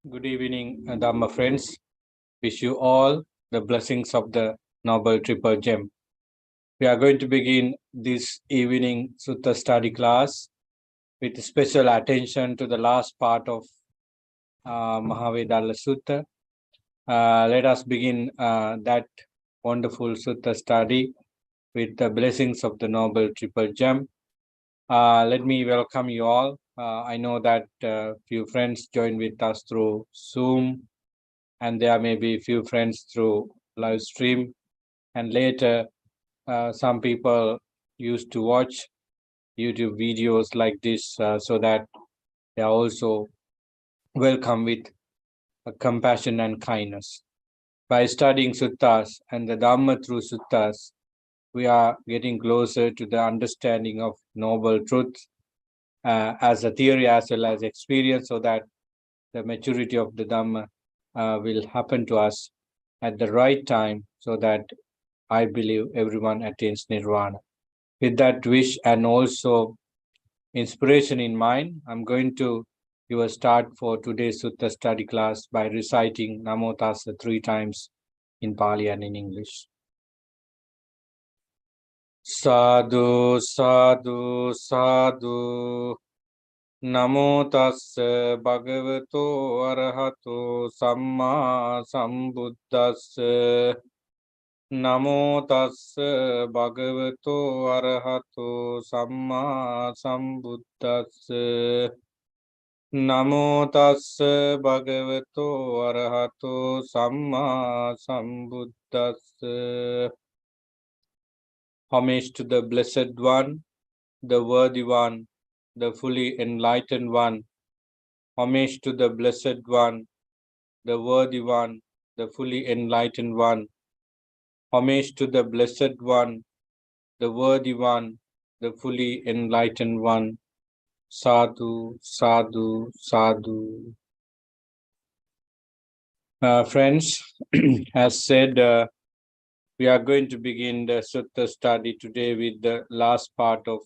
Good evening, Dhamma friends. Wish you all the blessings of the Noble Triple Gem. We are going to begin this evening Sutta study class with special attention to the last part of Mahavedalla Sutta. Let us begin that wonderful Sutta study with the blessings of the Noble Triple Gem. Let me welcome you all. I know that few friends joined with us through Zoom, and there may be a few friends through live stream, and later some people used to watch YouTube videos like this, so that they are also welcome with compassion and kindness. By studying suttas and the Dhamma through suttas, we are getting closer to the understanding of noble truth as a theory as well as experience, so that the maturity of the Dhamma will happen to us at the right time, so that I believe everyone attains nirvana. With that wish and also inspiration in mind, I'm going to give a start for today's Sutta study class by reciting Namo Tassa 3 times in Pali and in English. Sadhu, sadhu, sadhu. Namo Tassa Bhagavato Arahato Samma Sambuddhassa. Namo Tassa Bhagavato Arahato Samma Sambuddhassa. Namo Tassa Bhagavato Arahato Samma Sambuddhassa. Homage to the Blessed One, the Worthy One, the fully enlightened One. Homage to the Blessed One, the Worthy One, the fully enlightened One. Homage to the Blessed One, the Worthy One, the fully enlightened One. Sadhu, sadhu, sadhu. Friends, as said, we are going to begin the Sutta study today with the last part of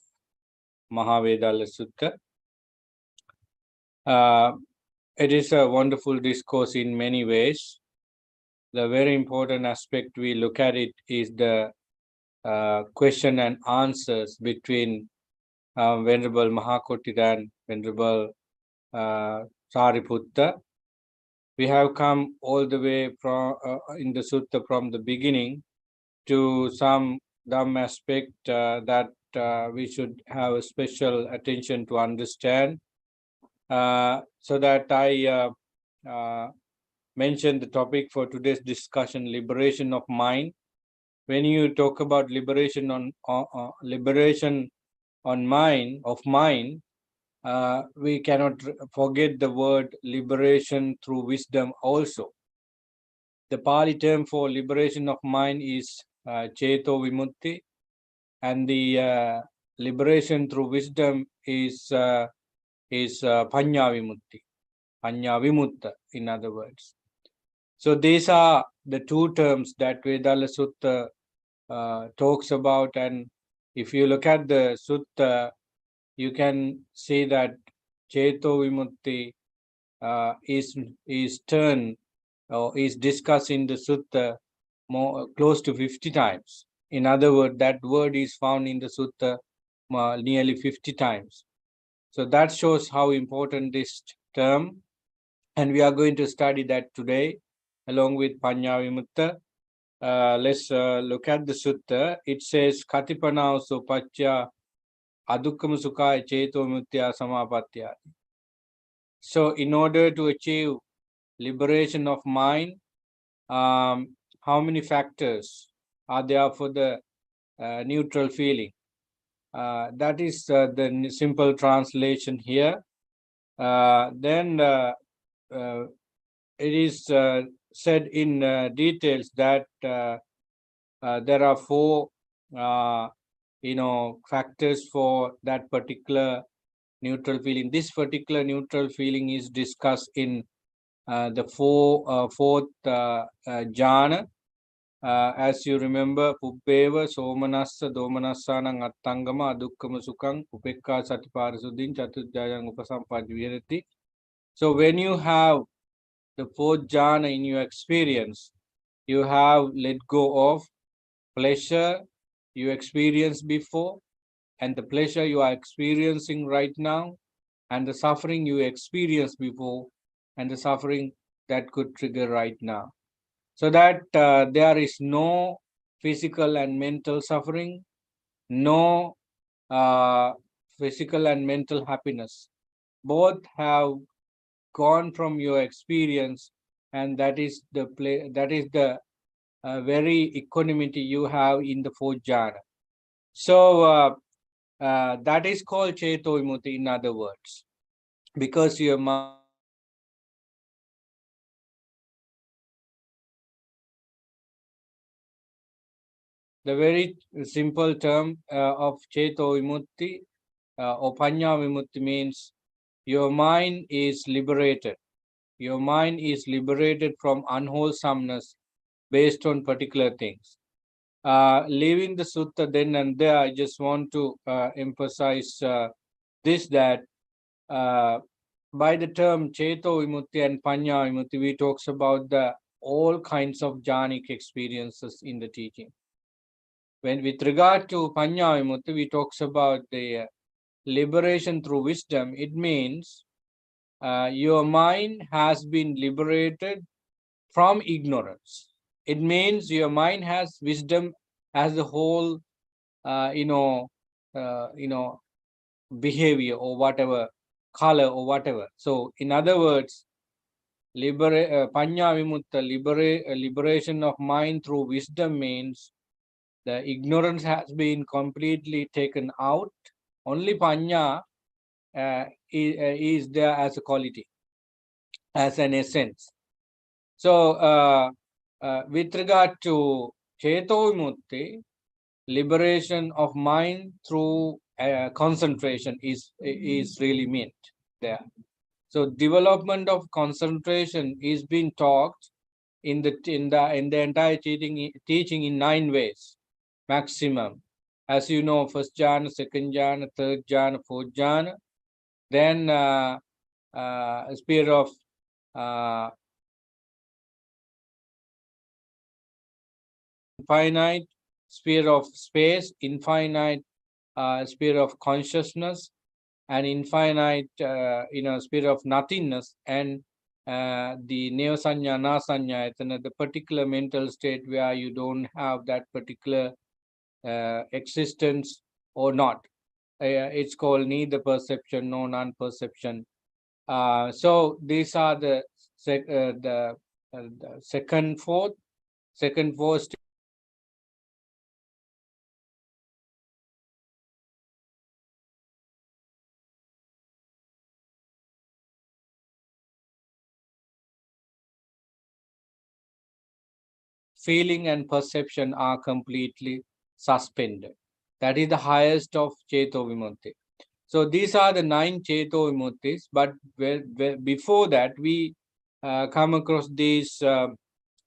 Mahavedalla Sutta. It is a wonderful discourse in many ways. The very important aspect we look at it is the question and answers between Venerable Mahakotira and Venerable Sariputta. We have come all the way from in the Sutta from the beginning to some Dhamma aspect that we should have a special attention to understand, so that I mentioned the topic for today's discussion: liberation of mind. When you talk about liberation on mind, we cannot forget the word liberation through wisdom also. The Pali term for liberation of mind is Cheto Vimutti, and the liberation through wisdom is Panya Vimutti, Panya Vimutta, in other words. So these are the two terms that Vedalla Sutta talks about, and if you look at the Sutta, you can see that Cheto Vimutti is turned or is discussed in the Sutta more close to 50 times. In other words, that word is found in the Sutta nearly 50 times. So that shows how important this term, and we are going to study that today along with Panya Vimutta. Let's look at the Sutta. It says, Katipanao Sopachya Adukkam Sukhaya Cheto Mutya Samapatya. So in order to achieve liberation of mind, how many factors are there for the neutral feeling? That is the simple translation here. Then it is said in details that there are four factors for that particular neutral feeling. This particular neutral feeling is discussed in the fourth jhana. As you remember, Pubbeva, Somanassa, Domanassanang, Attangama, Adukkama Sukhang, Upekka Satiparasuddin, Chatujjayang Upasampadviharati. So when you have the fourth jhana in your experience, you have let go of pleasure you experienced before, and the pleasure you are experiencing right now, and the suffering you experienced before, and the suffering that could trigger right now. So that there is no physical and mental suffering, no physical and mental happiness. Both have gone from your experience, and that is the play. That is the very equanimity you have in the fourth jhana. So that is called Cheto Vimutti, in other words, because your mind the very simple term of Cheto Vimutti or Panya Vimutti means your mind is liberated. Your mind is liberated from unwholesomeness based on particular things. Leaving the sutta then and there, I just want to emphasize this, that by the term Cheto Vimutti and Panya Vimutti, we talks about the all kinds of jhanic experiences in the teaching. When with regard to Panya Vimutti, we talks about the liberation through wisdom. It means your mind has been liberated from ignorance. It means your mind has wisdom as the whole, uh, you know, you know, behavior or whatever, color or whatever. So, in other words, Panya Vimutta, liberation of mind through wisdom means the ignorance has been completely taken out. Only Panya is there as a quality, as an essence. So, with regard to Cheto Vimutti, liberation of mind through concentration is really meant there. So, development of concentration is being talked in the entire teaching in 9 ways maximum. As you know, first jhana, second jhana, third jhana, fourth jhana. Then sphere of infinite, sphere of space, infinite sphere of consciousness, and infinite sphere of nothingness, and the neo sanya na sanya, the particular mental state where you don't have that particular existence or not. It's called neither perception nor non-perception. So these are the second fourth feeling and perception are completely suspended. That is the highest of Cheto Vimutti. So these are the 9 Cheto Vimuttis, but before that, we come across these,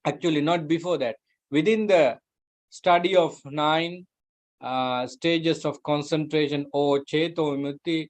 actually not before that, within the study of 9 stages of concentration or Cheto Vimutti,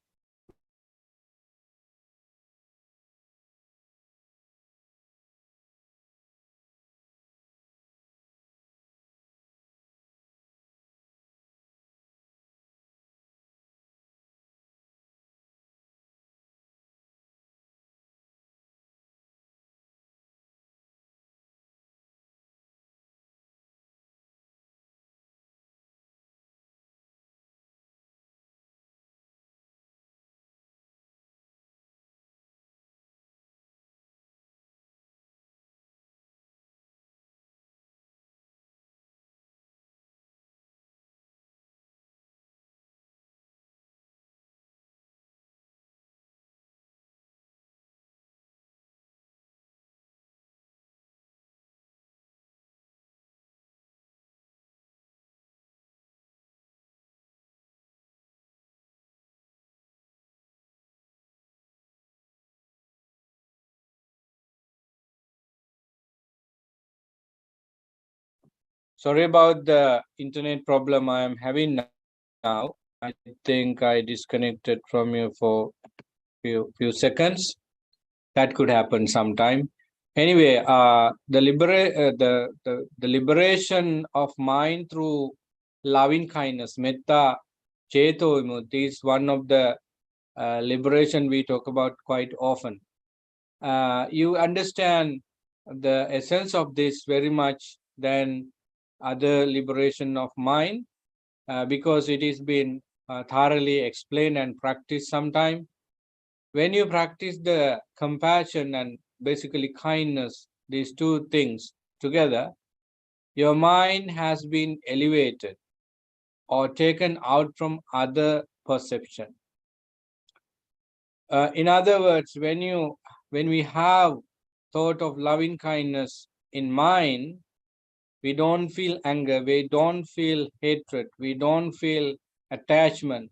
sorry about the internet problem I am having now. I think I disconnected from you for few seconds. That could happen sometime. Anyway, the liberation of mind through loving kindness, metta cheto vimukti, is one of the liberation we talk about quite often. You understand the essence of this very much than other liberation of mind, because it has been thoroughly explained and practiced sometime. When you practice the compassion and basically kindness, these two things together, your mind has been elevated or taken out from other perception. In other words, when we have thought of loving kindness in mind, we don't feel anger, we don't feel hatred, we don't feel attachment,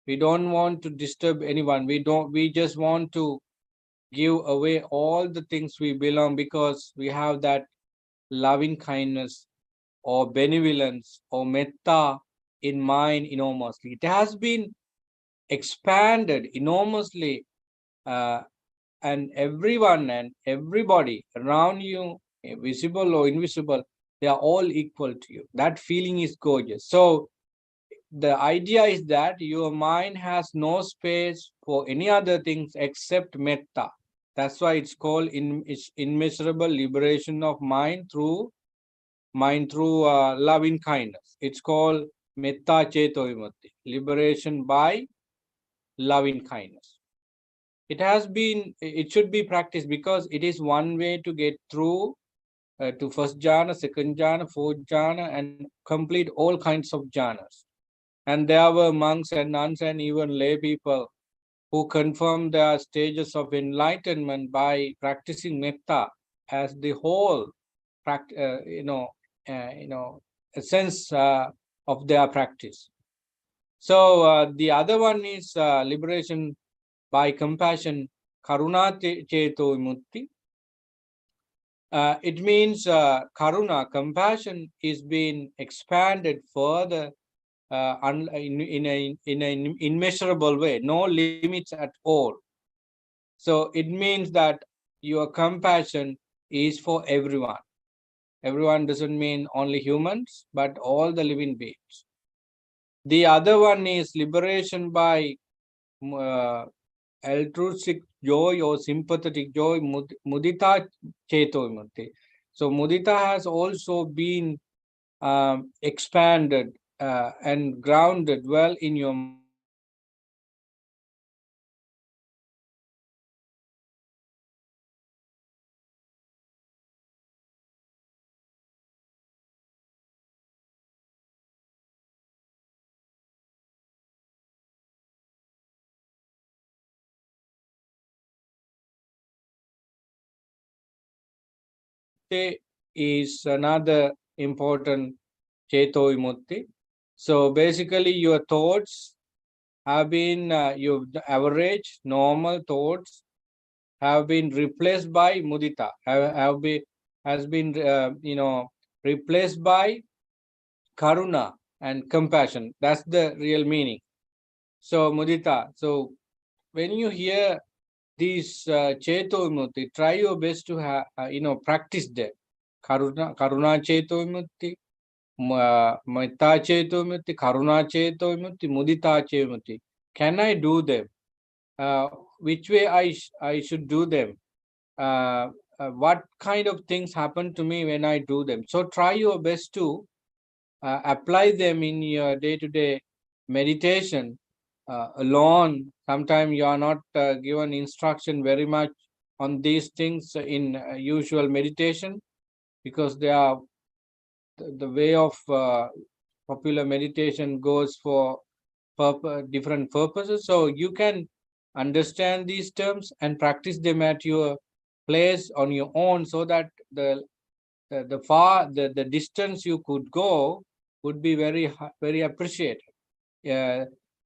we don't want to disturb anyone, we just want to give away all the things we belong, because we have that loving kindness or benevolence or metta in mind enormously. It has been expanded enormously, uh, and everyone and everybody around you, visible or invisible, they are all equal to you. That feeling is gorgeous. So the idea is that your mind has no space for any other things except metta. That's why it's called it's immeasurable liberation of mind through loving kindness. It's called metta cheto vimukti, liberation by loving kindness. It should be practiced, because it is one way to get through to first jhana, second jhana, fourth jhana, and complete all kinds of jhanas. And there were monks and nuns and even lay people who confirmed their stages of enlightenment by practicing metta as the whole, essence of their practice. So the other one is liberation by compassion, karuna cheto vimukti. It means karuna, compassion, is being expanded further in an immeasurable way, no limits at all. So it means that your compassion is for everyone. Everyone doesn't mean only humans, but all the living beings. The other one is liberation by uh, altruistic joy or sympathetic joy, mudita cheto vimukti. So mudita has also been expanded and grounded well in your mind, so that is another important cheto vimukti. So basically, your thoughts have been your average normal thoughts have been replaced by mudita, has been replaced by karuna and compassion. That's the real meaning. So mudita. So when you hear these cheto vimukti, try your best to practice them. Karuna cheto vimukti, metta cheto vimukti, karuna cheto vimukti, mudita cheto vimukti. Can I do them? Which way I should do them? What kind of things happen to me when I do them? So try your best to apply them in your day-to-day meditation alone. Sometimes you are not given instruction very much on these things in usual meditation, because they are the way of popular meditation goes for different purposes. So you can understand these terms and practice them at your place on your own, so that the distance you could go would be very appreciated.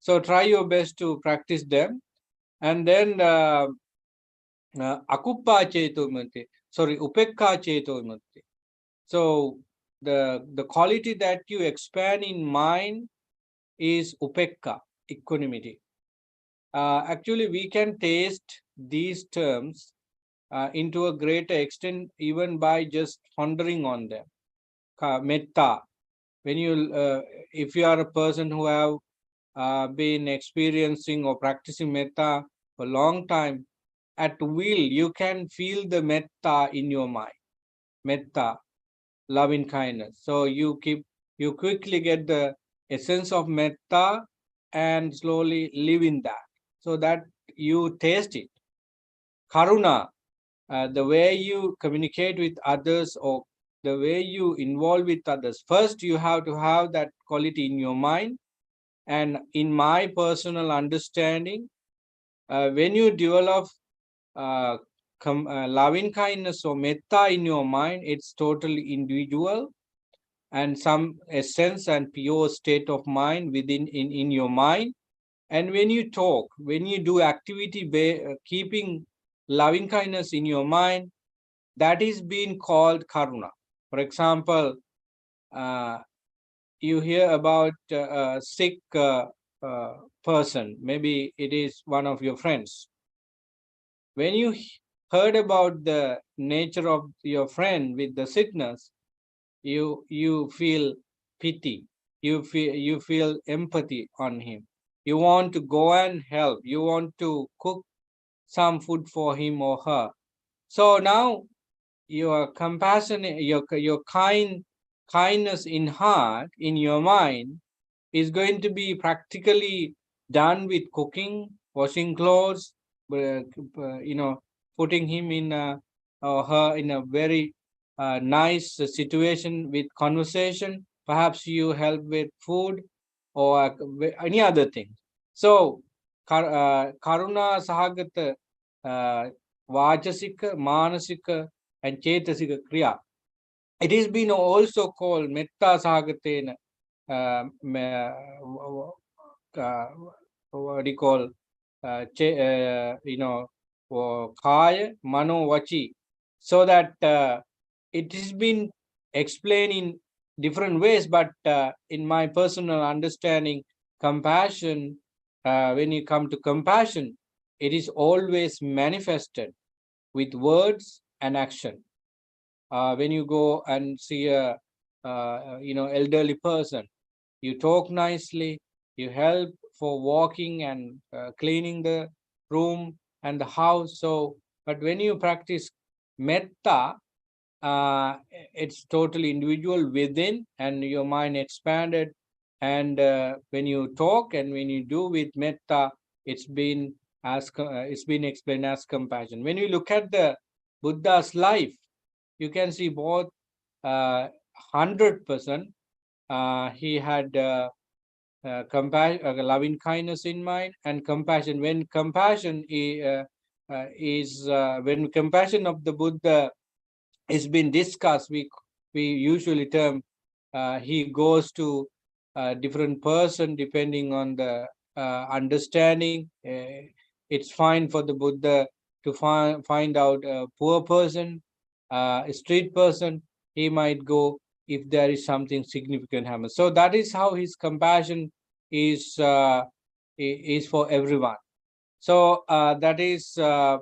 So try your best to practice them. And then akuppa cheto vimukti, sorry, upekka cheto vimukti. So the quality that you expand in mind is upekka, equanimity. Actually, we can taste these terms into a greater extent, even by just pondering on them. Metta. When if you are a person who have been experiencing or practicing metta for a long time, at will you can feel the metta in your mind. Metta, loving kindness. So you quickly get the essence of metta and slowly live in that, so that you taste it. Karuna, the way you communicate with others or the way you involve with others. First, you have to have that quality in your mind. And in my personal understanding, when you develop uh, loving kindness or metta in your mind, it's totally individual and some essence and pure state of mind within in your mind. And when you talk, when you do activity keeping loving kindness in your mind, that is being called karuna. For example, uh, you hear about a sick person, maybe it is one of your friends. When you heard about the nature of your friend with the sickness, you feel pity, you feel empathy on him. You want to go and help, you want to cook some food for him or her. So now your compassion, your kindness in heart, in your mind, is going to be practically done with cooking, washing clothes, uh, putting him in or her in a very nice situation with conversation. Perhaps you help with food or any other thing. So, karuna sahagata vachasika, manasika, and chetasika kriya. It has been also called metta sahagatena, what do you call, kaya, mano, vachi, so that it has been explained in different ways, but in my personal understanding, compassion, when you come to compassion, it is always manifested with words and action. When you go and see a elderly person, you talk nicely, you help for walking and cleaning the room and the house. So but when you practice metta, it's totally individual within and your mind expanded. And when you talk and when you do with metta, it's been explained as compassion. When you look at the Buddha's life, you can see both 100%. He had loving kindness in mind and compassion. When compassion when compassion of the Buddha is been discussed, we usually term he goes to a different person depending on the understanding. It's fine for the Buddha to find out a poor person, a street person. He might go if there is something significant happens. So that is how his compassion is for everyone. So that is metta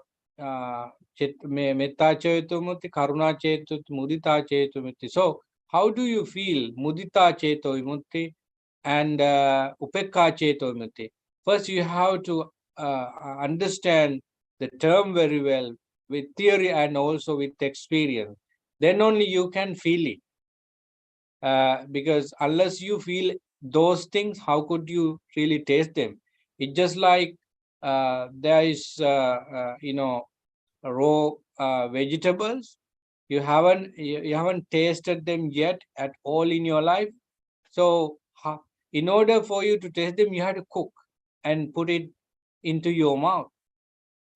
chetumati, karuna chetu, mudita chetumati. So how do you feel mudita chetumati and upekka chetumati? First, you have to understand the term very well with theory and also with experience. Then only you can feel it. Because unless you feel those things, how could you really taste them? It's just like there is raw vegetables. You haven't tasted them yet at all in your life. So in order for you to taste them, you have to cook and put it into your mouth.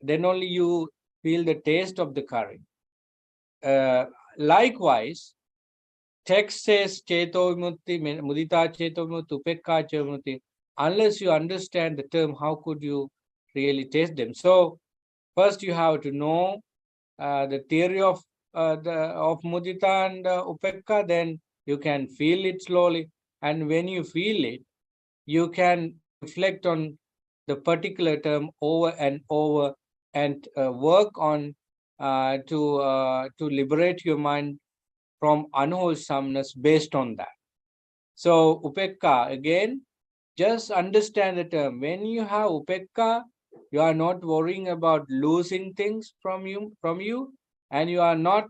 Then only you feel the taste of the curry. Likewise, text says cheto vimutti, mudita cheto vimutti, upekka cheto vimutti. Unless you understand the term, how could you really taste them? So first you have to know the theory of mudita and upekka. Then you can feel it slowly, and when you feel it, you can reflect on the particular term over and over and work on to liberate your mind from unwholesomeness based on that. So upekka, again, just understand the term. When you have upekka, you are not worrying about losing things from you, and you are not,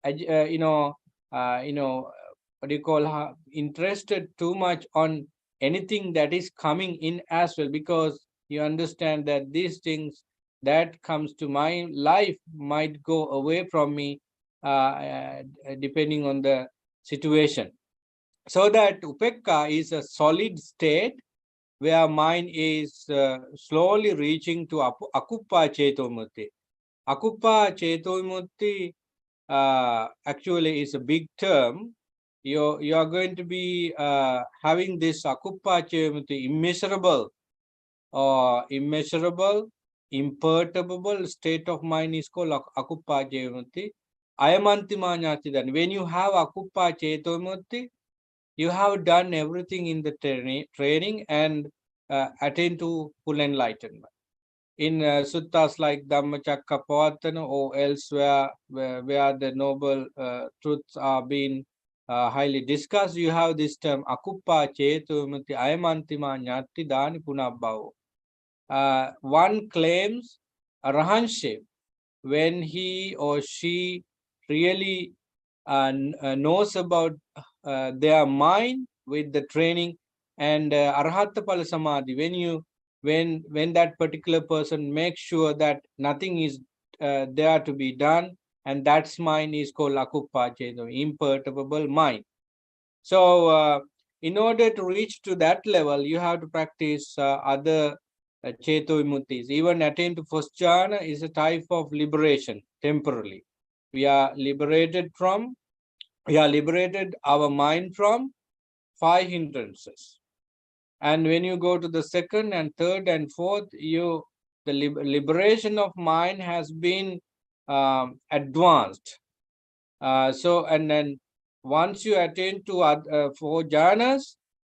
you know, what do you call, interested too much on anything that is coming in as well, because you understand that these things that comes to my life might go away from me, depending on the situation. So that upekka is a solid state where mind is slowly reaching to akuppa chetomutti. Akuppa chetomutti actually is a big term. You are going to be having this akuppa chetomutti, immeasurable, imperturbable state of mind is called akuppa chetomutti. Ayamantima nyati. When you have akuppa chetomutti, you have done everything in the training and attain to full enlightenment. In suttas like Dhammacakkappavattana or elsewhere where the noble truths are being highly discussed, you have this term akuppa chetumati ayamantima nyatti dani punabbhavo. One claims arahantship when he or she really knows about their mind with the training, and arhata pala samadhi, when that particular person makes sure that nothing is there to be done, and that's mind is called akuppa cheto, imperturbable mind. So in order to reach to that level, you have to practice other cheto vimutis. Even attain to first jhana is a type of liberation temporarily. We are liberated our mind from 5 hindrances. And when you go to the second and third and fourth, the liberation of mind has been advanced. So, and then once you attain to 4 jhanas,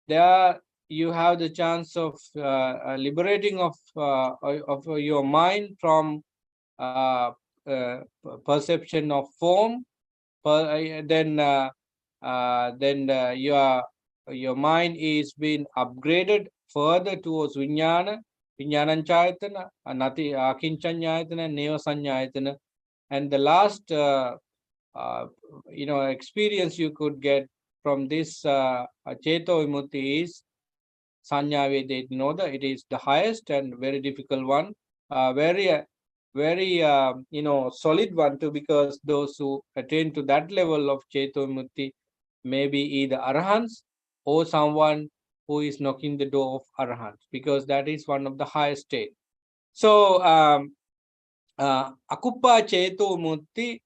there you have the chance of liberating of your mind from perception of form. Then your mind is being upgraded further towards vijnana, vijnananchayatana, nati akincanyayatana, neva sanyayatana, and the last experience you could get from this cheto vimutti is sanya vedetinoda. It is the highest and very difficult one, very solid one too, because those who attain to that level of cheto vimutti may be either arahants or someone who is knocking the door of arahants, because that is one of the highest state. So akuppa cheto vimutti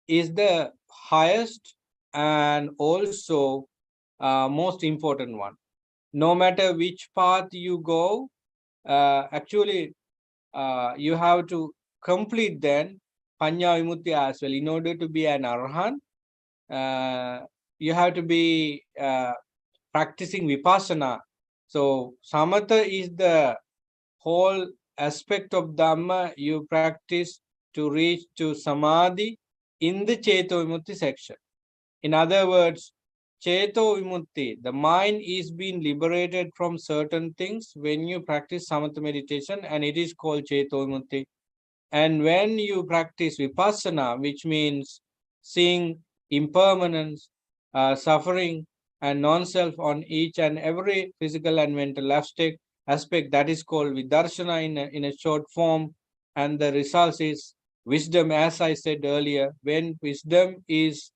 is the highest and also most important one. No matter which path you go, actually you have to complete then panya vimutti as well. In order to be an arahant, you have to be practicing vipassana. So samatha is the whole aspect of dhamma you practice to reach to samadhi in the cheto vimutti section. In other words, cheto vimutti, the mind is being liberated from certain things when you practice samatha meditation, and it is called cheto vimutti. And when you practice vipassana, which means seeing impermanence, suffering, and non-self on each and every physical and mental aspect, that is called vidarshana in a short form, and the result is wisdom. As I said earlier, when wisdom is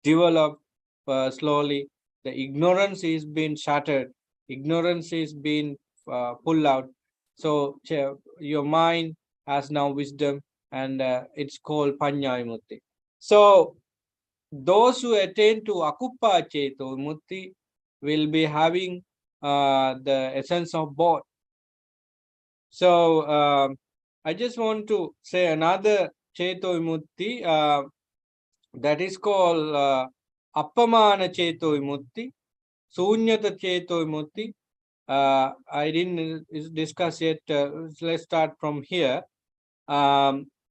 developed slowly, the ignorance is being shattered, ignorance is being pulled out. So your mind has now wisdom, and it's called panya vimutti. So those who attain to akuppa cheto vimutti will be having the essence of both. So I just want to say another cheto vimutti that is called appamana cheto vimutti, sunyata cheto vimutti. I didn't discuss yet. Let's start from here.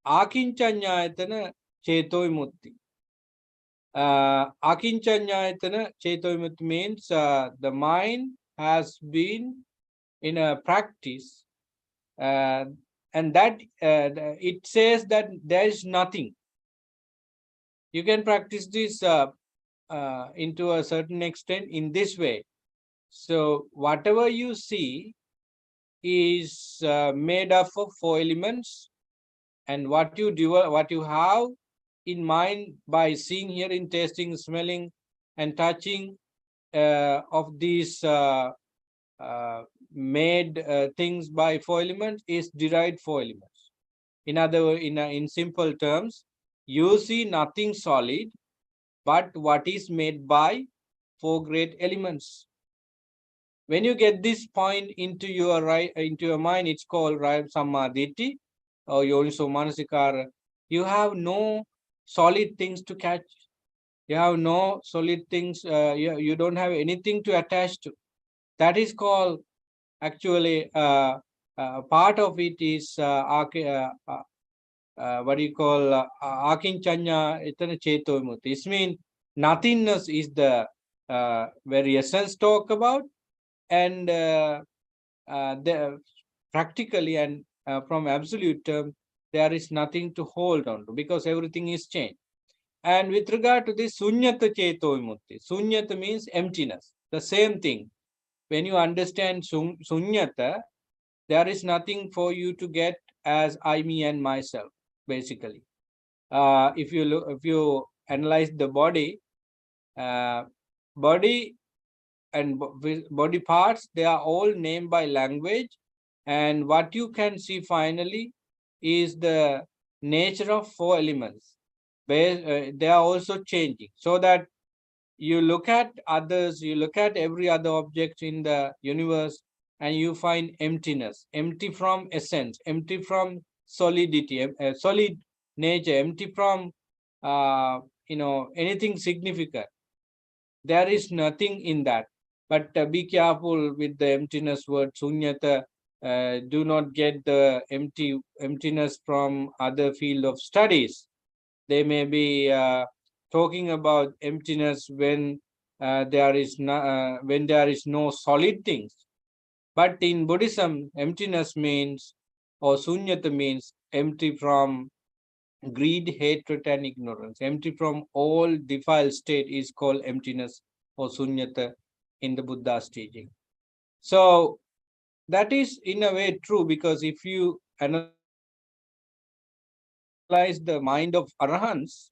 Akinchanyayatana cheto vimutti. Akinchanyayatana cheto vimutti means the mind has been in a practice, and that it says that there is nothing. You can practice this into a certain extent in this way. So whatever you see is made up of four elements, and what you do, what you have in mind by seeing, hearing, tasting, smelling, and touching of these made things by four elements is derived four elements. In other words, in simple terms, you see nothing solid, but what is made by four great elements. When you get this point into your mind, it's called right samadhi or yoniso manasikara. You have no solid things to catch. You have no solid things. You don't have anything to attach to. That is called actually part of it is what do you call akinchanya itana cheto vimutti. This means nothingness is the very essence talk about, and practically and from absolute term, there is nothing to hold on to because everything is changed. And with regard to this sunyata cheto vimutti, sunyata means emptiness. The same thing. When you understand sunyata, there is nothing for you to get as I, me, and myself. Basically, if you analyze the body, uh, body and body parts, they are all named by language, and what you can see finally is the nature of four elements. They are also changing, so that you look at others, you look at every other object in the universe, and you find emptiness, empty from essence, empty from solidity, solid nature, empty from anything significant. There is nothing in that. But be careful with the emptiness word sunyata. Do not get the emptiness from other field of studies. They may be talking about emptiness when when there is no solid things. But in Buddhism, emptiness means, or sunyata means, empty from greed, hatred, and ignorance. Empty from all defiled state is called emptiness or sunyata in the Buddha's teaching. So that is in a way true, because if you analyze the mind of arahants,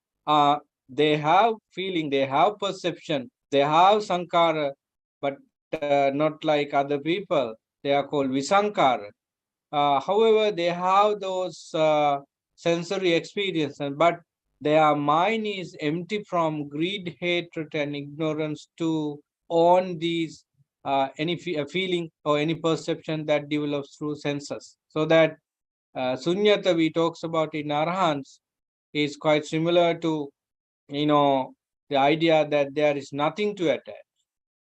they have feeling, they have perception, they have sankhara, but not like other people. They are called visankara. However, they have those sensory experiences, but their mind is empty from greed, hatred, and ignorance to own these any feeling or any perception that develops through senses. So that sunyata we talks about in arhants is quite similar to the idea that there is nothing to attach.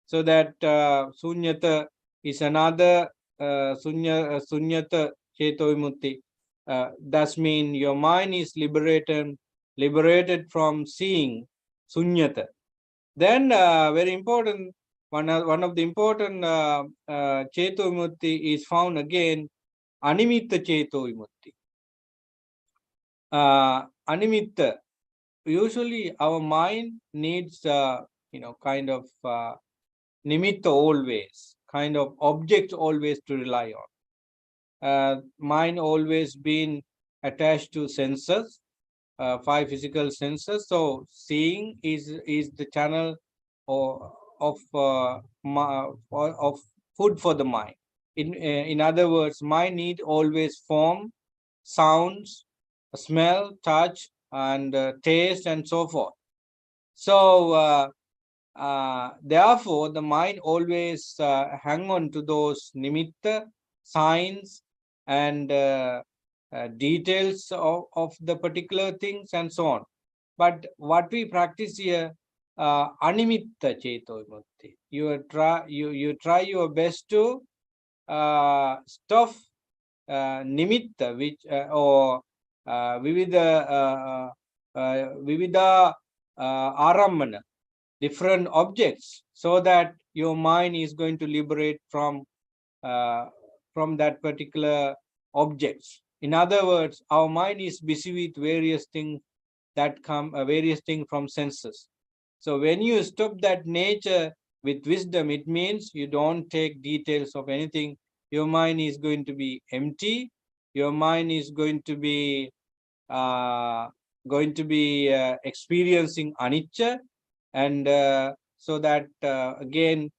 So that sunyata is another sunyata cheto vimutti. Thus mean your mind is liberated from seeing sunyata. Then very important, one of the important cheto vimutti is found again, animitta cheto vimutti. Animitta, usually our mind needs kind of nimitta always, kind of object always to rely on. Mind always been attached to senses, five physical senses. So seeing is the channel or of of food for the mind. In other words, mind need always form, sounds, smell, touch, and taste, and so forth. So therefore, the mind always hang on to those nimitta, signs, and details of the particular things, and so on. But what we practice here, animitta cheto vimutti. You try your best to stop nimitta, which or Vivida Aramana, different objects, so that your mind is going to liberate from that particular objects. In other words, our mind is busy with various things that come, various things from senses. So when you stop that nature with wisdom, it means you don't take details of anything. Your mind is going to be empty. Your mind is going to be experiencing anicca, and so that again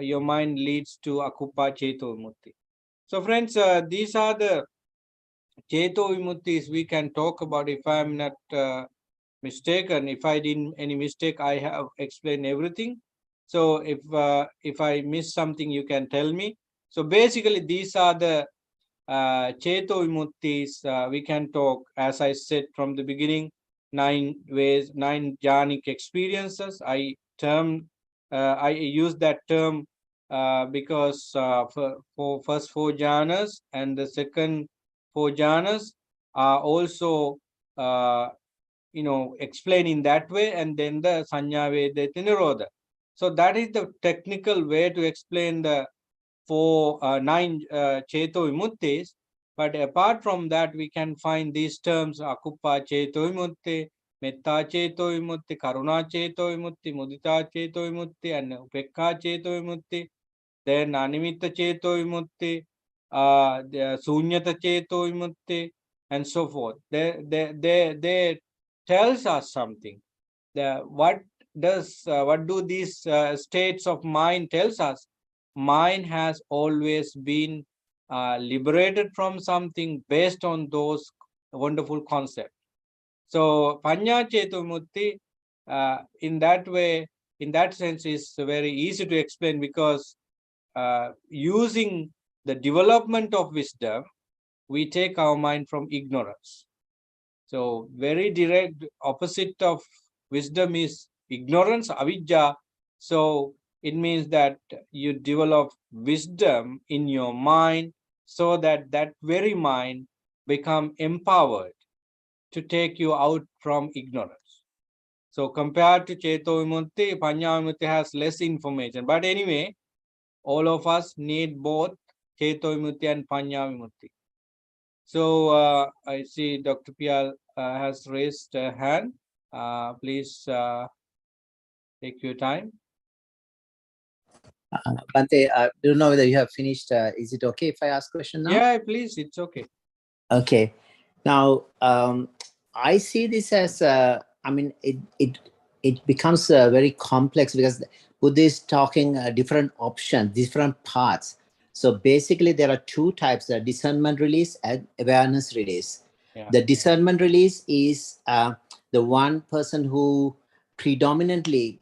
your mind leads to akupa cheto mukti. So friends, these are the cheto vimuttis we can talk about. If I am not mistaken, if I didn't any mistake, I have explained everything. So if I miss something, you can tell me. So basically, these are the cheto vimuttis. We can talk, as I said from the beginning, 9 ways, 9 jhanic experiences. I use that term because for first 4 jhanas and the second 4 jhanas are also explained in that way, and then the sanya vedeti nirodha. So that is the technical way to explain the 9 cheto vimuttis. But apart from that, we can find these terms: akuppa cheto vimutti, metta cheto vimutti, karuna cheto vimutti, mudita cheto vimutti, and upekka cheto vimutti. Then animita cheto vimutti, sunyata cheto vimutti, and so forth. They tells us something. What do these states of mind tells us? Mind has always been liberated from something based on those wonderful concepts. So Panya Chetumurti, in that way, in that sense, is very easy to explain, because using the development of wisdom, we take our mind from ignorance. So very direct opposite of wisdom is ignorance, avidya. So it means that you develop wisdom in your mind, so that that very mind become empowered to take you out from ignorance. So compared to Cheto Vimutti, Panya Vimutti has less information. But anyway, all of us need both Cheto Vimutti and Panya Vimutti. So I see Dr. Pial has raised a hand. Please take your time. Bante, I don't know whether you have finished. Is it okay if I ask question now? Yeah, please. It's okay. Okay. Now, I see this as, I mean, it becomes very complex, because Buddha is talking different options, different paths. So basically, there are 2 types: the discernment release and awareness release. Yeah. The discernment release is the one person who predominantly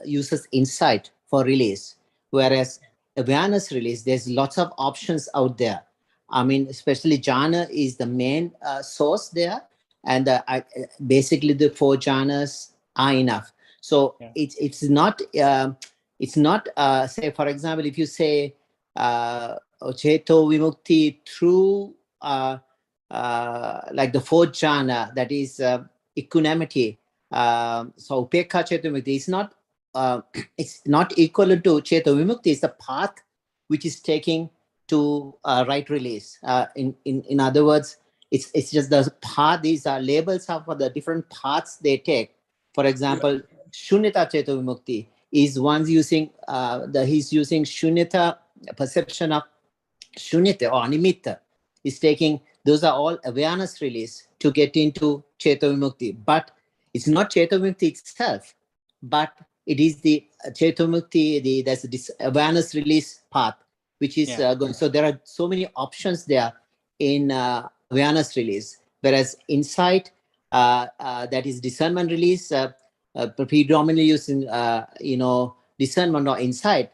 uses insight for release, whereas awareness release, there's lots of options out there. I mean, especially jhana is the main source there, and basically the 4 jhanas are enough. So yeah, it's not say, for example, if you say cheto vimukti through like the 4th jhana, that is equanimity. So upekha cheto vimukti is not it's not equivalent to cheto vimukti. It's the path which is taking to right release. In other words, it's just the path. These are labels of the different paths they take. For example, Shunyata Cheto Vimukti is one's using he's using Shunyata, perception of Shunyata or Animitta. Is taking, those are all awareness release to get into Cheto Vimukti. But it's not Cheto Vimukti itself, but it is the Cheto Vimukti, there's this awareness release path, which is going. So there are so many options there in awareness release, whereas insight, that is discernment release, predominantly using discernment or insight,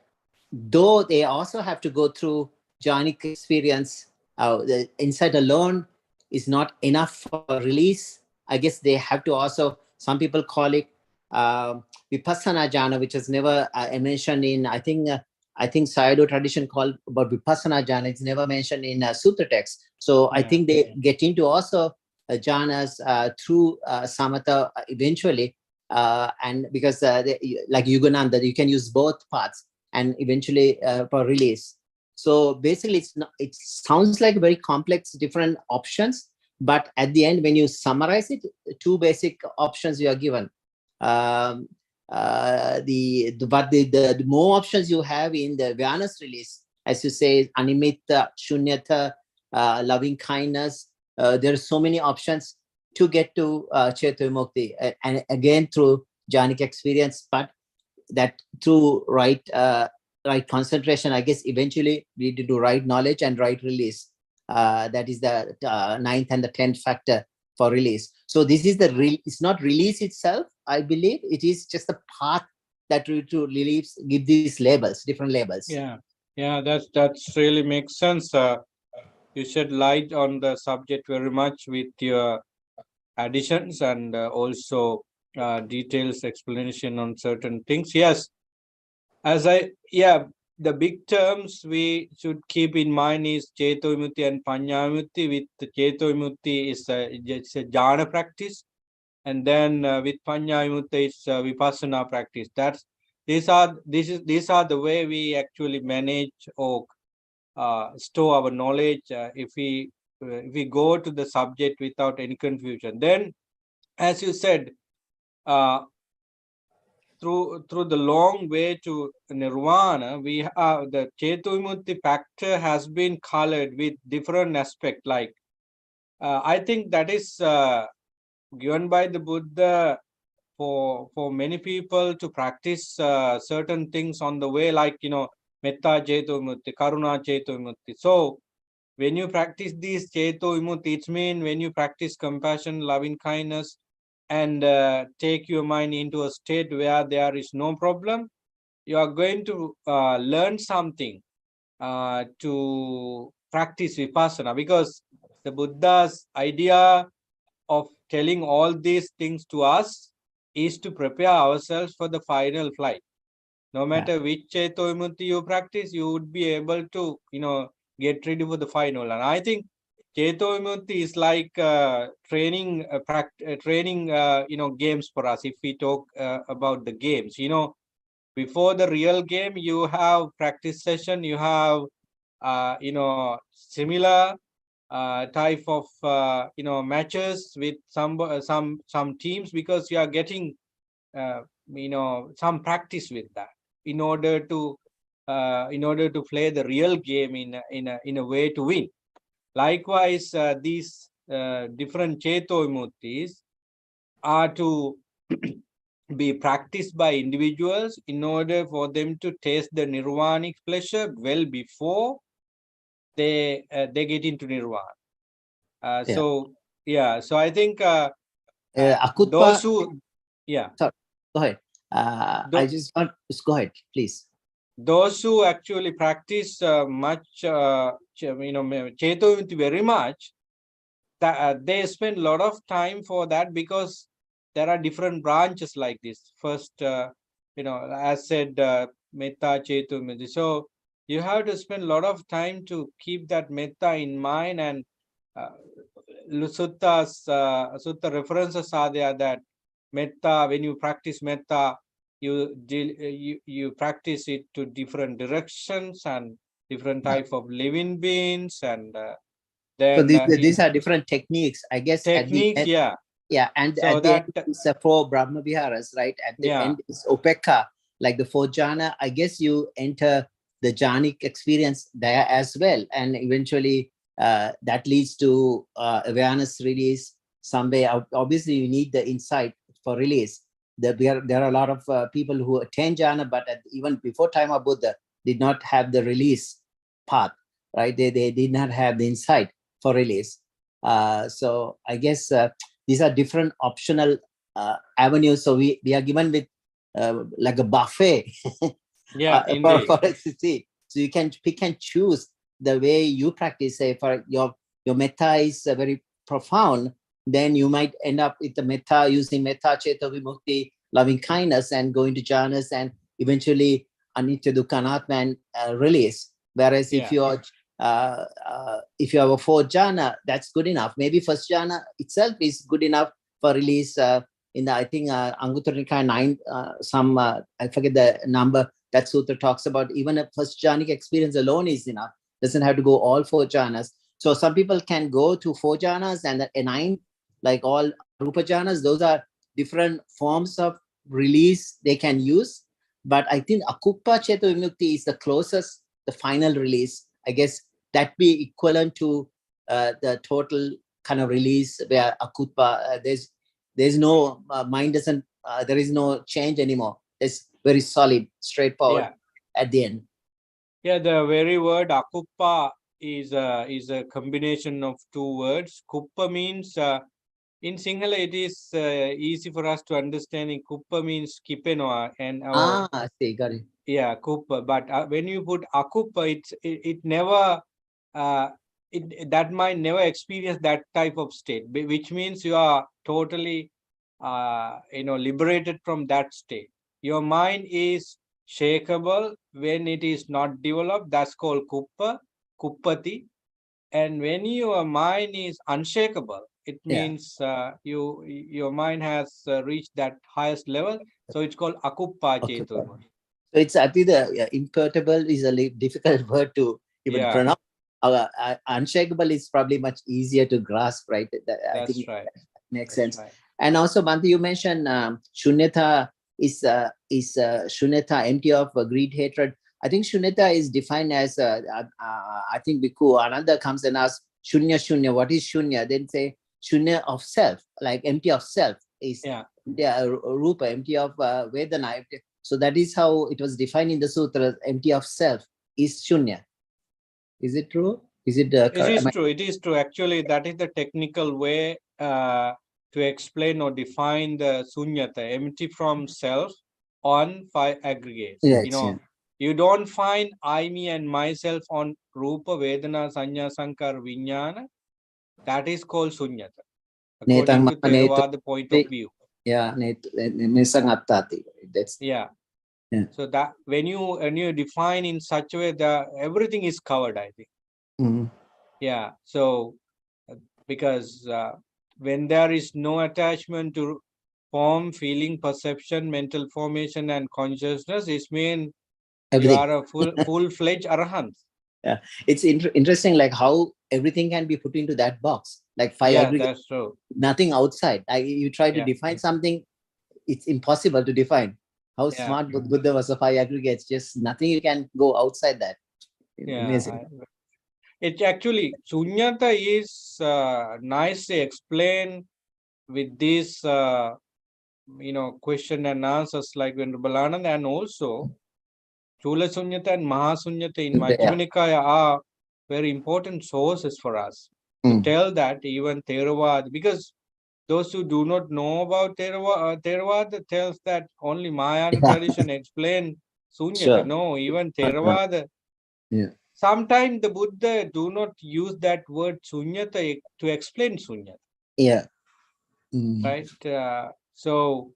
though they also have to go through jhanic experience. The insight alone is not enough for release. I guess they have to also, some people call it vipassana jhana, which is never mentioned in, I think I think Sayadaw tradition called about Vipassana jhana. It's never mentioned in Sutta text. So I think they get into also jhanas through samatha eventually. And because like Yugananda, you can use both paths and eventually for release. So basically, it sounds like very complex, different options. But at the end, when you summarize it, two basic options you are given. The more options you have in the awareness release, as you say, animita, shunyata, loving kindness. There are so many options to get to Cheta Vimukti, and again through jhanic experience, but that through right concentration, I guess eventually we need to do right knowledge and right release. That is the ninth and the 10th factor for release. So this is it's not release itself, I believe. It is just the path that to release, give these labels, different labels. Yeah, that's really makes sense. You shed light on the subject very much with your additions and also details explanation on certain things. Yes, the big terms we should keep in mind is Cheto Vimutti and Panya Vimutti. With Cheto Vimutti is it's a jhana practice, and then with Panya Vimutti it's Vipassana practice. These are the way we actually manage or store our knowledge. If we go to the subject without any confusion, then as you said, through the long way to nirvana, we have the Chetu Vimukti factor has been colored with different aspect. Like I think that is given by the Buddha for many people to practice certain things on the way, like metta Chetu Vimukti, karuna Chetu Vimukti. So when you practice these Chetu Vimukti, it means when you practice compassion, loving kindness, and take your mind into a state where there is no problem, you are going to learn something to practice vipassana, because the Buddha's idea of telling all these things to us is to prepare ourselves for the final flight. No matter which Cheto Vimukti you practice, you would be able to get ready for the final. And I think Cheto Vimukti is like training games for us. If we talk about the games, before the real game, you have practice session, you have similar type of matches with some teams, because you are getting some practice with that in order to play the real game in a way to win. Likewise, these different Cheto Vimuktis are to be practiced by individuals in order for them to taste the nirvanic pleasure well before they get into nirvana. So I think those who sorry, go ahead. I just want go ahead, please. Those who actually practice much Cheto Vimukti very much, they spend a lot of time for that, because there are different branches like this. First, as said, metta Cheto Vimukti. So you have to spend a lot of time to keep that metta in mind, and Sutta references are there that metta, when you practice metta, you practice it to different directions and different type of living beings, and then so these are different techniques, I guess. Techniques, at the end, and so at the end it's 4 Brahma Viharas, right? At the end is Upekha, like the 4th jhana. I guess you enter the jhanic experience there as well, and eventually that leads to awareness release. Some way, obviously, you need the insight for release. There are a lot of people who attain jhana, but even before time of Buddha, did not have the release path, right? They did not have the insight for release. So I guess these are different optional avenues. So we are given with like a buffet. For SCC. So you can pick and choose the way you practice. Say for your metta is very profound, then you might end up with the metta, using metta, Cheto Vimukti, loving kindness, and going to jhanas, and eventually anicca, dukkha, anatma, and release. Whereas if you are if you have a fourth jhana, that's good enough. Maybe first jhana itself is good enough for release. In the, I think Anguttara Nikaya 9, I forget the number, that sutra talks about even a first jhanic experience alone is enough. Doesn't have to go all 4 jhanas. So some people can go to 4 jhanas and the 9, like all rupa jhanas. Those are different forms of release they can use. But I think akuppa cheta vimukti is the closest, the final release. I guess that be equivalent to the total kind of release where akuppa, there's no mind doesn't, there is no change anymore. It's very solid, straightforward at the end. Yeah, the very word akuppa is a combination of 2 words. Kuppa means in Sinhala it is easy for us to understand. In Kuppa means kipenoa and I see, got it. Yeah, kuppa. But when you put akuppa, it never that mind never experience that type of state, which means you are totally liberated from that state. Your mind is shakeable when it is not developed. That's called kuppa, kuppati. And when your mind is unshakable, it means your mind has reached that highest level. So it's called akuppa chetu. So it's, I think the imperturbable is a difficult word to even pronounce. Unshakable is probably much easier to grasp, right? I think right. That makes That's sense. Right. And also, Bhante, you mentioned shunyata is shunyata, empty of greed, hatred. I think shunyata is defined as, I think Bhikkhu Ananda comes and asks, shunya, shunya, what is shunya? Then say, shunya of self, like empty of self is rupa, empty of vedana. So that is how it was defined in the sutra, empty of self is shunya. Is it true? Is it It is true. It is true. Actually, that is the technical way to explain or define the sunyata, empty from self on 5 aggregates. You don't find I, me, and myself on rupa, vedana, sanya, sankara, vijnana. That is called sunyata, according to Theravada point of view. That's So that when you define in such a way that everything is covered, I think. So because when there is no attachment to form, feeling, perception, mental formation, and consciousness, it means you are a full-fledged arahant. It's interesting, like how everything can be put into that box, like 5 aggregates. That's true. Nothing outside. You try to define something, it's impossible to define. How smart Buddha was of 5 aggregates. Just nothing you can go outside that. Amazing. It actually, sunyata is nicely explained with this, question and answers like Venerable Anand, and also Chula Sunyata and Mahasunyata in Majjhima Nikaya are very important sources for us to tell that even Theravada, because those who do not know about Theravada tells that only Mahayana tradition explain Sunyata. No, even Theravada. Sometimes the Buddha do not use that word Sunyata to explain Sunyata. Right? So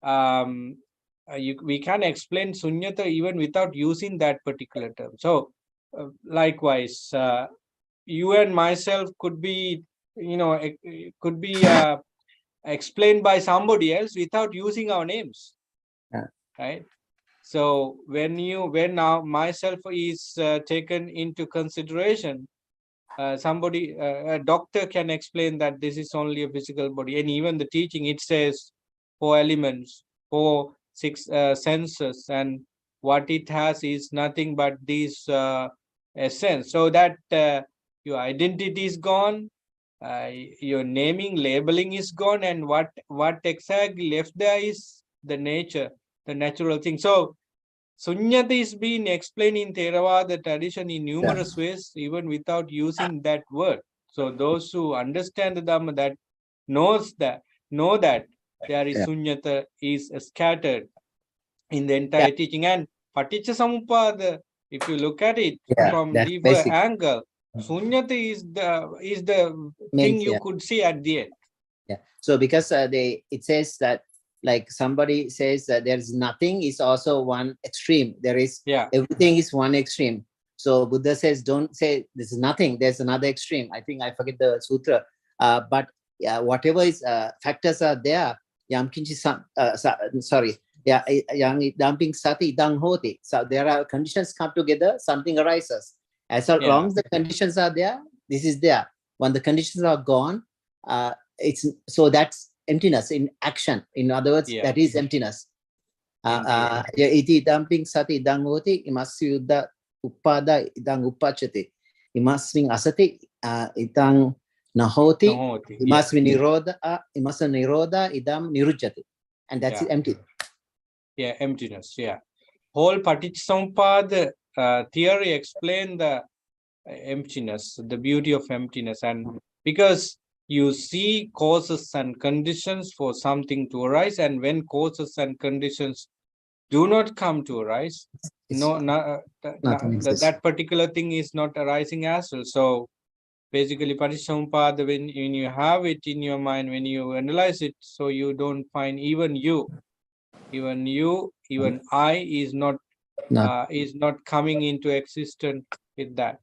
we can explain sunyata even without using that particular term. So likewise, you and myself could be, explained by somebody else without using our names. Right? So when now myself is taken into consideration, somebody, a doctor can explain that this is only a physical body, and even the teaching, it says 4 elements, 6 senses, and what it has is nothing but these essence. So that your identity is gone, your naming, labeling is gone, and what exactly left there is the nature, the natural thing. So Sunyata is being explained in Theravada tradition in numerous ways, even without using that word. So those who understand the Dhamma, that know that there is Sunyata is scattered in the entire teaching. And Paticca Samuppada, if you look at it from deeper angle, Sunyata is the thing you could see at the end. So because it says that like somebody says that there is nothing is also one extreme. There is Yeah. everything is one extreme. So Buddha says, don't say this is nothing. There's another extreme. I think I forget the sutra. But whatever is factors are there. Yam kinchi sorry. Yeah, yang dumping sati dang hoti. So there are conditions come together, something arises. As long as the conditions are there, this is there. When the conditions are gone, it's so that's emptiness in action. In other words, that is emptiness. Iti dumping sati dang hoti imassi yuddha uppada idang upachati. Imasmin asati idang nahoti. Imasmin nirodha idam nirujjati. And that's it, empty. Yeah, emptiness. Yeah. Whole Paticcasamuppada theory explain the emptiness, the beauty of emptiness. And because you see causes and conditions for something to arise, and when causes and conditions do not come to arise, that particular thing is not arising as well. So basically, Paticcasamuppada, when you have it in your mind, when you analyze it, so you don't find even I is not coming into existence with that.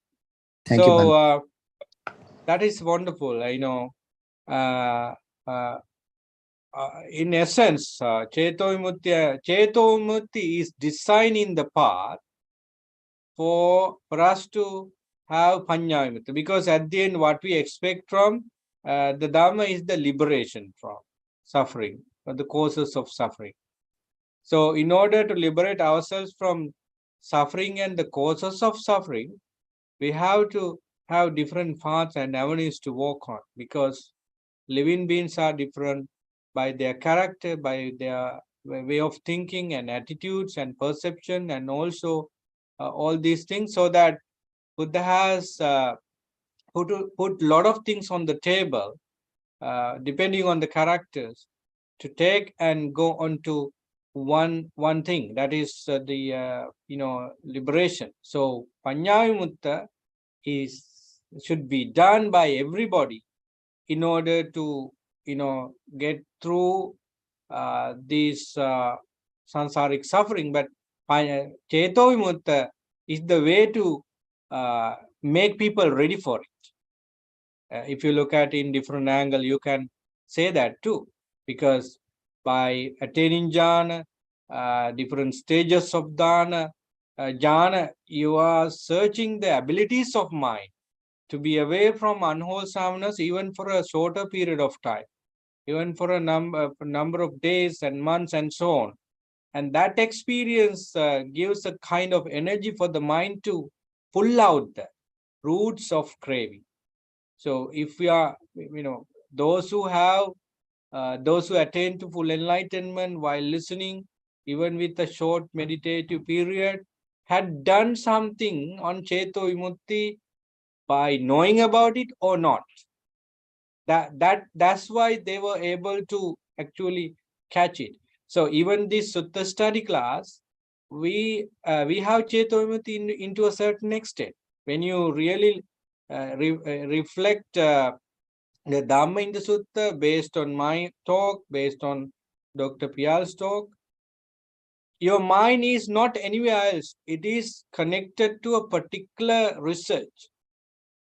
Thank you, that is wonderful. In essence, Cheto Vimutti is designing the path for us to have Panya Vimutti, because at the end, what we expect from the Dharma is the liberation from suffering, or the causes of suffering. So in order to liberate ourselves from suffering and the causes of suffering, we have to have different paths and avenues to walk on, because living beings are different by their character, by their way of thinking and attitudes and perception, and also all these things, so that Buddha has put a lot of things on the table, depending on the characters, to take and go on to one thing, that is the liberation. So Panya Vimutta should be done by everybody in order to get through this sansaric suffering. But Cheto Vimutta is the way to make people ready for it. If you look at it in different angle, you can say that too, because by attaining jhana, different stages of jhana, you are searching the abilities of mind to be away from unwholesomeness, even for a shorter period of time, even for a number of days and months and so on. And that experience gives a kind of energy for the mind to pull out the roots of craving. So if we are, those who attain to full enlightenment while listening, even with a short meditative period, had done something on Cheto Vimutti by knowing about it or not. That's why they were able to actually catch it. So even this Sutta study class, we have Cheto Vimutti into a certain extent. When you really reflect the Dhamma in the Sutta based on my talk, based on Dr. Pial's talk, your mind is not anywhere else. It is connected to a particular research.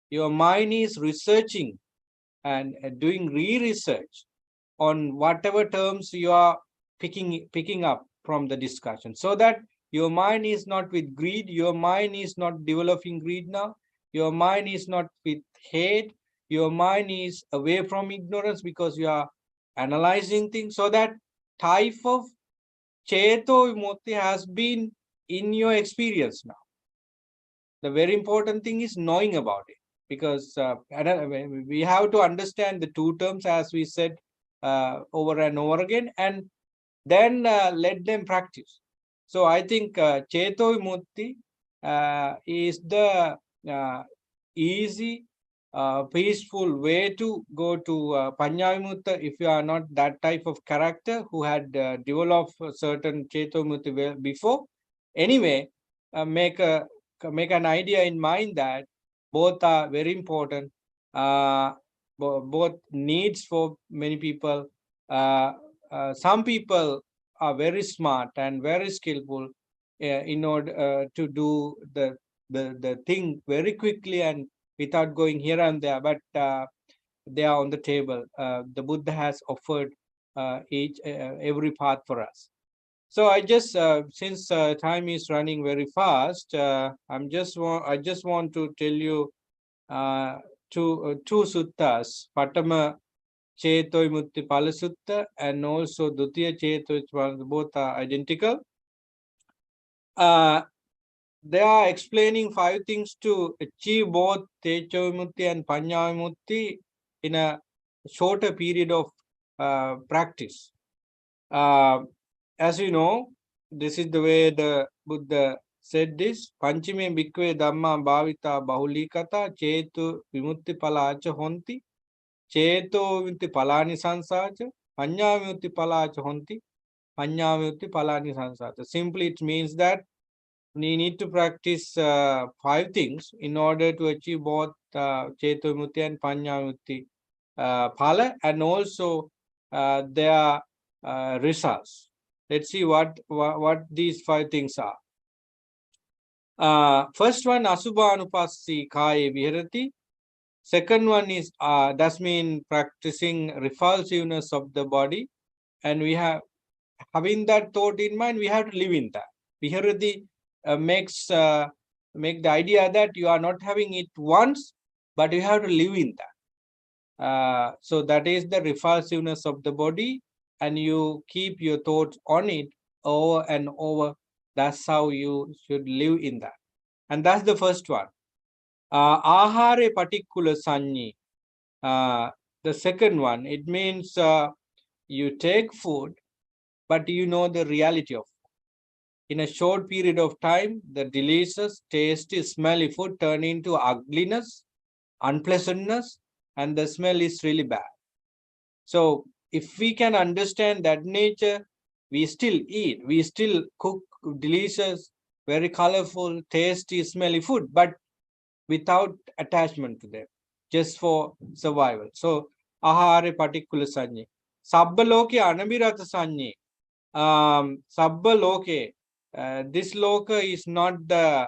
Your mind is researching and doing re-research on whatever terms you are picking up from the discussion, so that your mind is not with greed, your mind is not developing greed now, your mind is not with hate, your mind is away from ignorance, because you are analyzing things. So that type of Cheto Vimutti has been in your experience now. The very important thing is knowing about it, because we have to understand the two terms, as we said over and over again, and then let them practice. So I think Cheto Vimutti is the easy, peaceful way to go to Panya Vimutta if you are not that type of character who had developed a certain Cheto Vimutti before. Anyway, make an idea in mind that both are very important, both needs for many people, some people are very smart and very skillful in order to do the thing very quickly and without going here and there, but they are on the table. The Buddha has offered each every path for us. So I just since time is running very fast, I just want to tell you two suttas, Patama Cheto Vimutti Pala Sutta and also Dutiya Cheto, both are identical. They are explaining 5 things to achieve both Techo Vimutti and Panya Vimutti in a shorter period of practice. As you know, this is the way the Buddha said this. Panchime bhikkhave dhamma bhavita bahulikata chetu vimutti palacha honti. Cheto vimutti palani sansacha. Panya vimutti palacha honti. Panya vimutti palani sansacha. Simply it means that we need to practice 5 things in order to achieve both Cheto vimutti and Panya vimutti phala, and also their results. Let's see what these 5 things are. First one, Asubhanupassi Kaya Viharati. Second one is that's mean practicing repulsiveness of the body, and we have having that thought in mind, we have to live in that. Viharati makes make the idea that you are not having it once, but you have to live in that. So that is the repulsiveness of the body, and you keep your thoughts on it over and over. That's how you should live in that. And that's the first one. Ahare particular sanyi. The second one, it means you take food, but you know the reality of food. In a short period of time, the delicious, tasty, smelly food turn into ugliness, unpleasantness, and the smell is really bad. So if we can understand that nature, we still eat, we still cook delicious, very colorful, tasty, smelly food, but without attachment to them, just for survival. So ahare particular sanye. Sabba loke anabirata sanye. Sabba loke. This loka is not the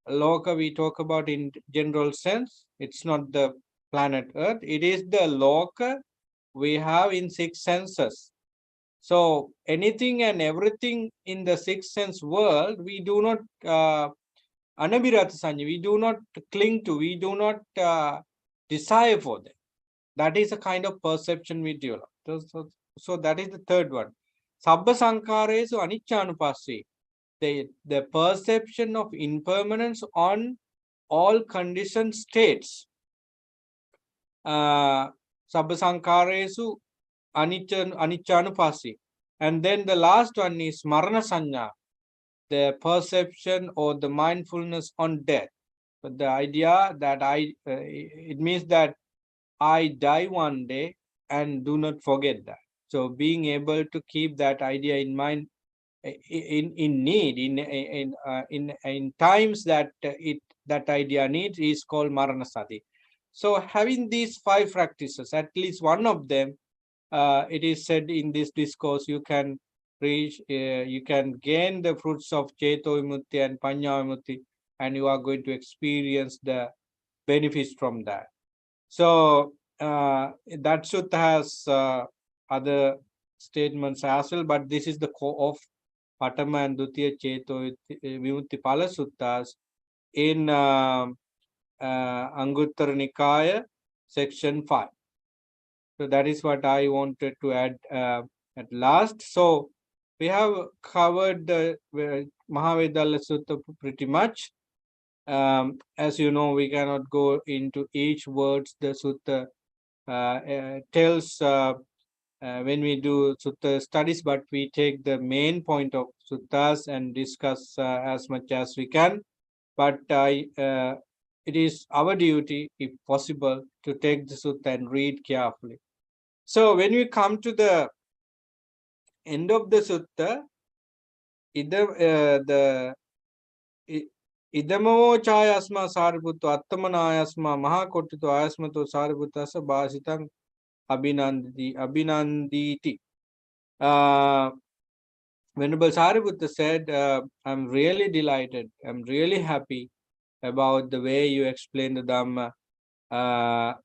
loka we talk about in general sense. It's not the planet Earth. It is the loka we have in 6 senses. So anything and everything in the 6 sense world, we do not anabirata sanya, we do not cling to, we do not desire for them. That is a kind of perception we develop. So that is the third one. Sabba sankaresu aniccanupassi. The perception of impermanence on all conditioned states. Sabba sankaresu aniccanupassi. And then the last one is marana sanya, the perception or the mindfulness on death. But the idea that it means that I die one day and do not forget that. So being able to keep that idea in mind in need, in times that that idea needs, is called maranasati. So having these 5 practices, at least one of them, it is said in this discourse, you can reach, you can gain the fruits of Cheto Vimutti and Panya Vimutti, and you are going to experience the benefits from that. So that Sutta has other statements as well, but this is the core of Patama and Dutiya Cheto Vimutti Pala Suttas in Anguttara Nikaya, section 5. So that is what I wanted to add at last. So we have covered the Mahavedalla Sutta pretty much. As you know, we cannot go into each words the Sutta tells when we do Sutta studies, but we take the main point of Suttas and discuss as much as we can. But it is our duty, if possible, to take the Sutta and read carefully. So when we come to the end of the Sutta, the Idamo chayasma sariputtu attamanayasma mahakotito ayasmato sariputasa bhasitam abhinanditi. Venerable Sariputta said, I'm really delighted, I'm really happy about the way you explained the Dhamma.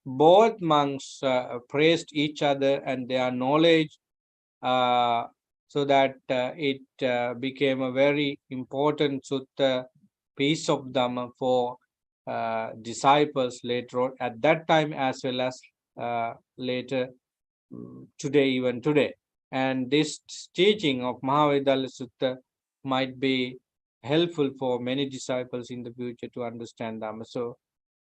Both monks praised each other and their knowledge, so that it became a very important sutta piece of Dhamma for disciples later on, at that time as well as later, today, even today. And this teaching of Mahavedalla Sutta might be helpful for many disciples in the future to understand Dhamma. So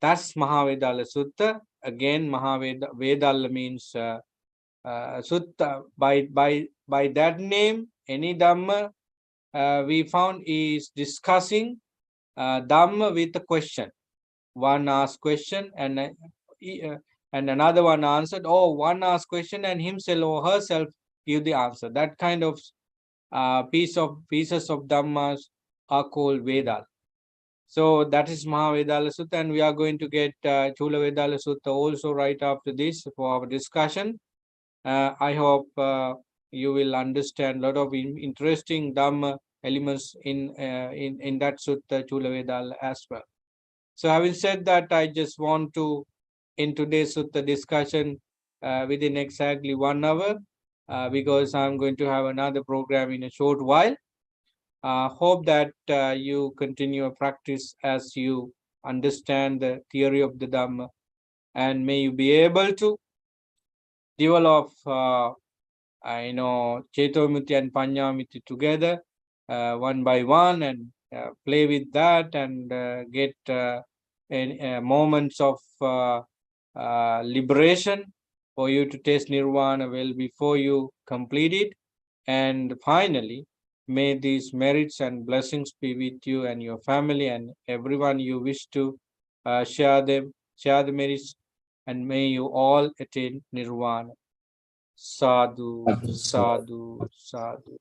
that's Mahavedalla Sutta. Again, Vedalla means Sutta. By that name, any Dhamma we found is discussing Dhamma with a question. One asked question and another one answered. Or one asked question and himself or herself give the answer. That kind of pieces of Dhammas are called Vedal. So that is Mahavedalla Sutta, and we are going to get Chula Vedalla Sutta also right after this for our discussion. I hope you will understand a lot of interesting Dhamma elements in that Sutta Chula Vedalla as well. So having said that, I just want to, in today's Sutta discussion, within exactly 1 hour, because I'm going to have another program in a short while. Hope that you continue a practice as you understand the theory of the Dhamma, and may you be able to develop, Chetovimukti and Panyamiti together, one by one, and play with that and get moments of liberation for you to taste Nirvana well before you complete it. And finally, may these merits and blessings be with you and your family and everyone you wish to share the merits, and may you all attain Nirvana. Sadhu, sadhu, sadhu.